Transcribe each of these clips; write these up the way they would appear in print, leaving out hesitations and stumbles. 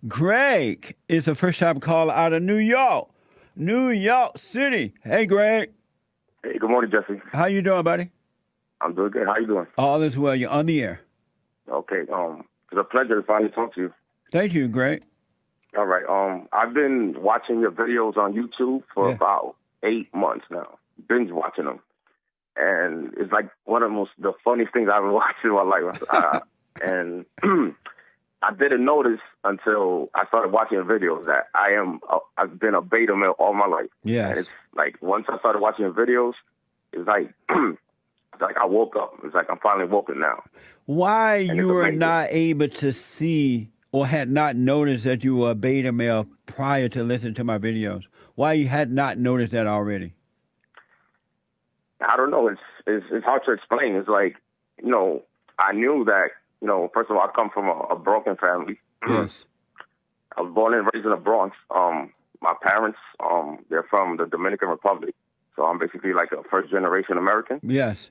Greg is a first-time caller out of New York City. Hey, Greg. Hey, good morning, Jesse. How you doing, buddy? I'm doing good. How you doing? All is well. You're on the air. Okay. It's a pleasure to finally talk to you. Thank you, Greg. All right. I've been watching your videos on YouTube for about 8 months now. Binge watching them, and it's like one of the funniest things I've ever watched in my life. And I didn't notice until I started watching your videos that I've been a beta male all my life. Yes. And it's like once I started watching your videos, it's like it's like I woke up. It's like I'm finally woken now. Why And you it's were amazing. not able to see or had not noticed that you were a beta male prior to listening to my videos? Why you had not noticed that already? I don't know. It's hard to explain. It's like, I knew that, first of all, I come from a broken family. Yes. I was born and raised in the Bronx. My parents, they're from the Dominican Republic. So I'm basically like a first generation American. Yes.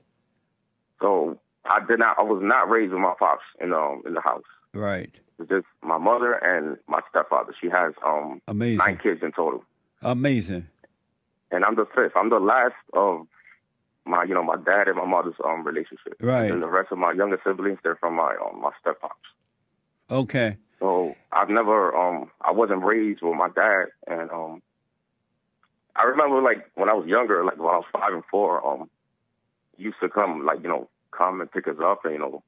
So I was not raised with my pops in the house. Right. It's just my mother and my stepfather. She has Amazing. 9 kids in total. Amazing. And I'm the 5th. I'm the last of my dad and my mother's relationship. Right. And the rest of my younger siblings, they're from my step pops. Okay. So I've never I wasn't raised with my dad, and I remember like when I was younger, like when I was 5 and 4, he used to come come and pick us up, and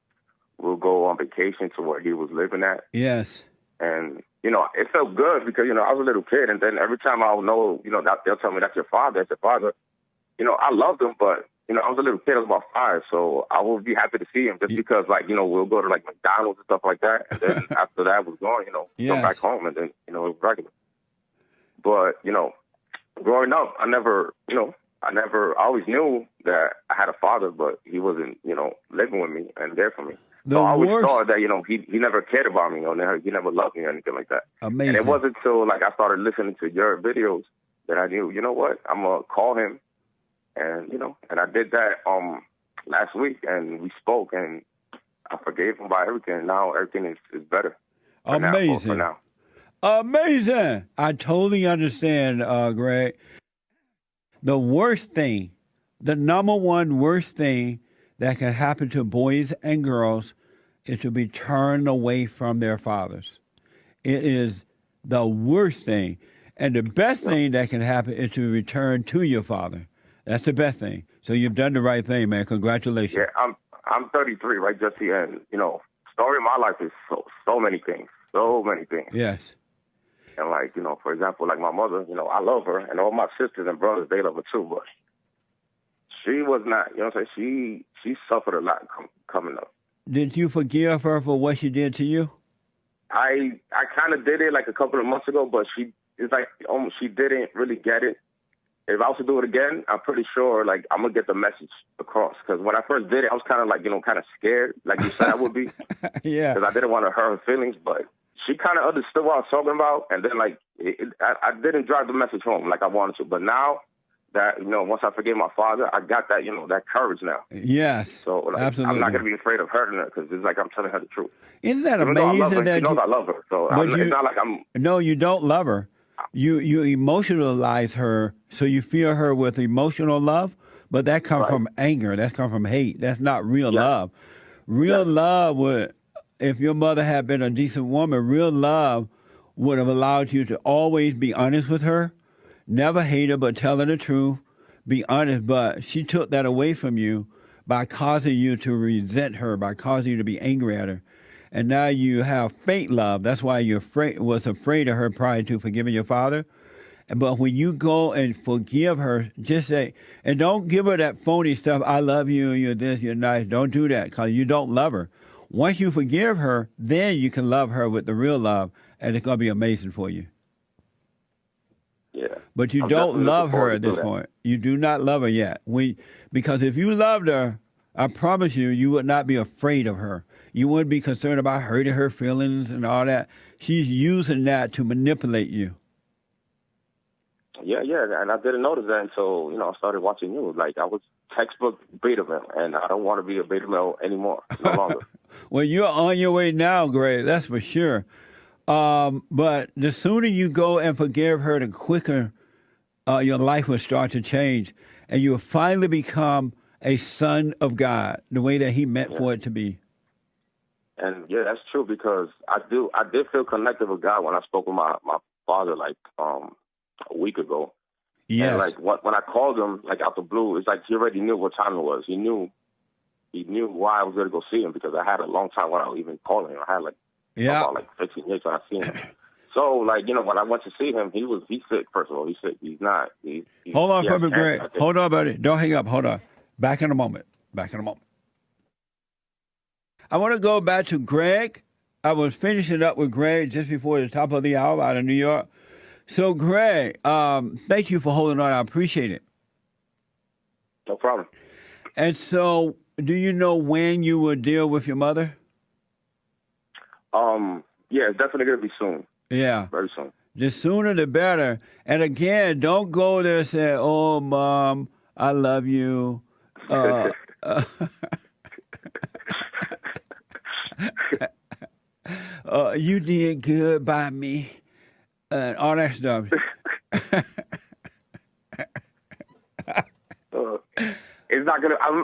we'll go on vacation to where he was living at. Yes. And it felt good because I was a little kid, and then every time I would know that they'll tell me that's your father, that's your father. I loved him, but I was a little kid, I was about 5, so I would be happy to see him just because, we'll go to like McDonald's and stuff like that, and then after that was gone, Yes. come back home, and then it was regular. But growing up, I always knew that I had a father, but he wasn't living with me and there for me. So I always thought that he never cared about me, or he never loved me or anything like that. Amazing. And it wasn't until I started listening to your videos that I knew, you know what, I'm gonna call him. And, and I did that last week, and we spoke, and I forgave him about everything. And now everything is better. Amazing. For now. Amazing. I totally understand, Greg. The worst thing, the number one worst thing that can happen to boys and girls is to be turned away from their fathers. It is the worst thing. And the best thing that can happen is to return to your father. That's the best thing. So you've done the right thing, man. Congratulations. Yeah, I'm 33, right, Jesse? And story of my life is so many things, so many things. Yes. And for example, like my mother, I love her, and all my sisters and brothers, they love her too. But she was not, what I'm saying? She suffered a lot coming up. Did you forgive her for what she did to you? I kind of did it like a couple of months ago, but it's like she didn't really get it. If I was to do it again, I'm pretty sure, I'm going to get the message across. Because when I first did it, I was kind of, kind of scared, like you said I would be. Yeah. Because I didn't want to hurt her feelings. But she kind of understood what I was talking about. And then, I didn't drive the message home like I wanted to. But now that, once I forgave my father, I got that, that courage now. Yes. So, absolutely. I'm not going to be afraid of hurting her because it's like I'm telling her the truth. Isn't that Even amazing? though I love her, that she knows I love her. So it's not like I'm... No, you don't love her. You emotionalize her, so you feel her with emotional love, but that comes from anger. That comes from hate. That's not real love. Real love would, if your mother had been a decent woman, real love would have allowed you to always be honest with her, never hate her, but tell her the truth, be honest. But she took that away from you by causing you to resent her, by causing you to be angry at her. And now you have fake love. That's why you was afraid of her prior to forgiving your father. But when you go and forgive her, just say, and don't give her that phony stuff, I love you, you're this, you're nice. Don't do that because you don't love her. Once you forgive her, then you can love her with the real love, and it's going to be amazing for you. Yeah. But you don't love her at this point. You do not love her yet. Because if you loved her, I promise you, you would not be afraid of her. You wouldn't be concerned about hurting her feelings and all that. She's using that to manipulate you. Yeah, and I didn't notice that until, I started watching you. Like, I was textbook beta male, and I don't want to be a beta male anymore, no longer. Well, you're on your way now, Greg, that's for sure. But the sooner you go and forgive her, the quicker your life will start to change, and you will finally become a son of God, the way that He meant for it to be. And yeah, that's true, because I did feel connected with God when I spoke with my father like a week ago. Yes. And like when I called him like out the blue, it's like he already knew what time it was. He knew why I was going to go see him, because I had a long time without even calling him. I had about 15 years when I seen him. So like, you know, when I went to see him, he's sick. First of all, he's sick. He's not. Hold on, Prophet Greg. Hold on, buddy. Don't hang up. Hold on. Back in a moment. I want to go back to Greg. I was finishing up with Greg just before the top of the hour out of New York. So, Greg, thank you for holding on. I appreciate it. No problem. And so, do you know when you will deal with your mother? Yeah, it's definitely going to be soon. Yeah. Very soon. The sooner the better. And again, don't go there and say, "Oh, Mom, I love you." You did good by me. All that stuff. It's not gonna. I'm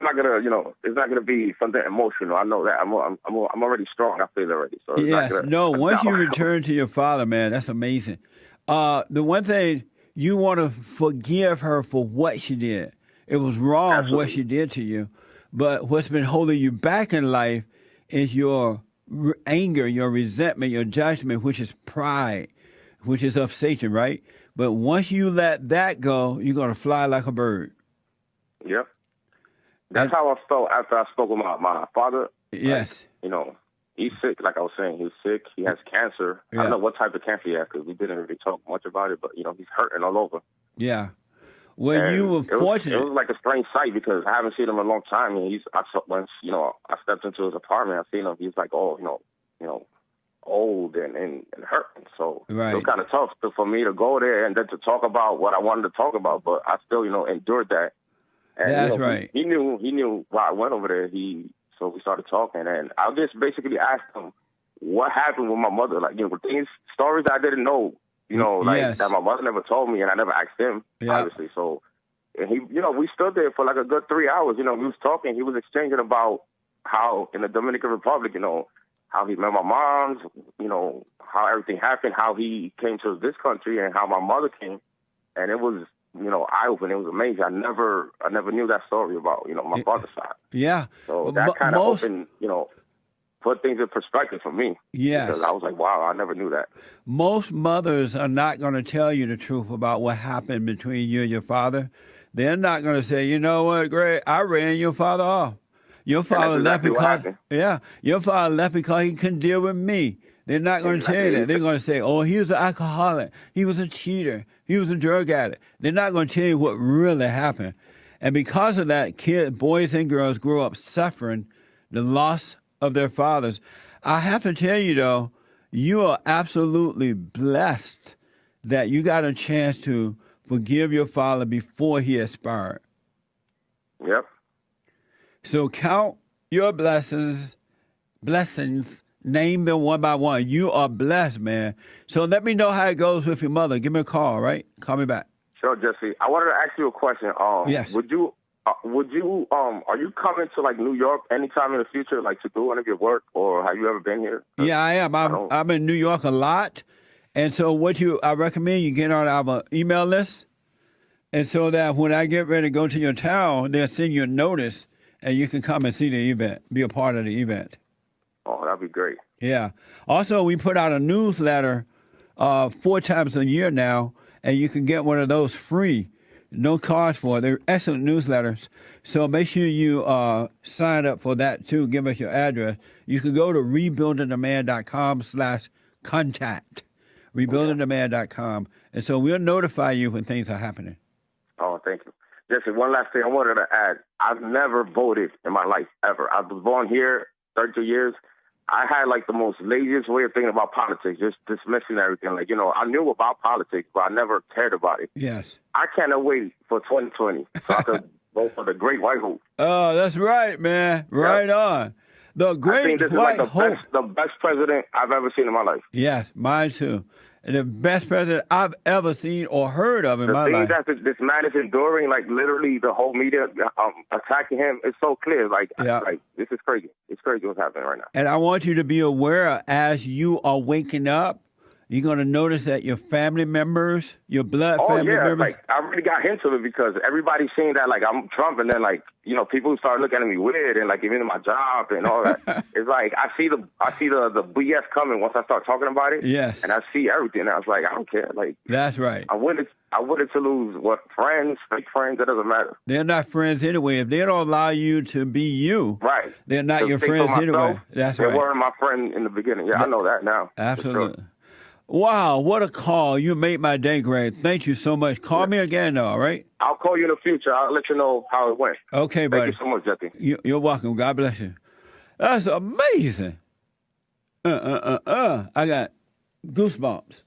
not gonna. You know, it's not gonna be something emotional. I know that. I'm already strong. I feel it already. So it's yes. not gonna, No. Once you return to your father, man, that's amazing. The one thing, you want to forgive her for what she did. It was wrong. Absolutely. What she did to you, but what's been holding you back in life is your anger, your resentment, your judgment, which is pride, which is of Satan, right? But once you let that go, you're going to fly like a bird. Yep. That's how I felt after I spoke with my father. Yes. Like, you know, he's sick, like I was saying. He's sick. He has cancer. Yeah. I don't know what type of cancer he has, because we didn't really talk much about it, but, you know, he's hurting all over. Yeah. Well, and you were fortunate. It was like a strange sight, because I haven't seen him in a long time. And once, you know, I stepped into his apartment, I seen him. He's like, you know, old and hurting. So right. It was kind of tough for me to go there and then to talk about what I wanted to talk about. But I still, you know, endured that. And, that's you know, right. He knew why I went over there. So we started talking, and I just basically asked him what happened with my mother. Like, you know, stories I didn't know. You know, like yes. that my mother never told me, and I never asked him, obviously. So, and he, you know, we stood there for like a good 3 hours. You know, we was talking. He was exchanging about how in the Dominican Republic, you know, how he met my mom's, you know, how everything happened, how he came to this country, and how my mother came. And it was, you know, eye-opening. It was amazing. I never knew that story about, you know, my father's side. Yeah. So that kind of opened, you know, put things in perspective for me. Yes. Because I was like, wow, I never knew that. Most mothers are not going to tell you the truth about what happened between you and your father. They're not going to say, you know what, Greg, I ran your father off. Your father left because your father left because he couldn't deal with me. They're not going to tell you that. They're going to say, oh, he was an alcoholic. He was a cheater. He was a drug addict. They're not going to tell you what really happened. And because of that, kids, boys and girls grow up suffering the loss of their fathers. I have to tell you, though, you are absolutely blessed that you got a chance to forgive your father before he expired. Yep. So count your blessings, name them one by one. You are blessed, man. So let me know how it goes with your mother. Give me a call, right? Call me back. Sure, Jesse. I wanted to ask you a question. Yes. Would you, are you coming to like New York anytime in the future, like to do one of your work, or have you ever been here? Yeah, I am. I'm in New York a lot. And so I recommend you get on our email list. And so that when I get ready to go to your town, they'll send you a notice and you can come and see the event, be a part of the event. Oh, that'd be great. Yeah. Also, we put out a newsletter 4 times a year now, and you can get one of those free, no cost for it. They're excellent newsletters. So make sure you sign up for that too. Give us your address. You can go to rebuildingtheman.com/contact. Rebuildingtheman.com. And so we'll notify you when things are happening. Oh, thank you. Jesse, one last thing I wanted to add. I've never voted in my life, ever. I was born here 32 years. I had like the most laziest way of thinking about politics, just dismissing everything. Like, you know, I knew about politics, but I never cared about it. Yes. I cannot wait for 2020 so I could vote for the Great White Hope. Oh, that's right, man. Right on. The I great think this is white like hope. the best president I've ever seen in my life. Yes, mine too. And the best president I've ever seen or heard of in The my things life. that this man is enduring, like literally the whole media attacking him, is so clear. Like, Yeah. like this is crazy. It's crazy what's happening right now. And I want you to be aware as you are waking up, you're going to notice that your family members, your blood Oh family yeah, members. like I really got hints of it because everybody's seeing that like I'm Trump, and then like people start looking at me weird, and like even in my job and all that. It's like I see the BS coming once I start talking about it. Yes. and I see everything. And I was like, I don't care. Like That's right. I wanted to lose what friends, fake friends. That doesn't matter. They're not friends anyway. If they don't allow you to be you, Right. they're not To your think for friends myself, anyway. That's they right. weren't my friend in the beginning. Yeah, I know that now. for Absolutely. sure. Wow, what a call. You made my day, Greg. Thank you so much. Call me again, though, all right? I'll call you in the future. I'll let you know how it went. Okay, Thank buddy. you so much, Jesse. You're welcome. God bless you. That's amazing. I got goosebumps.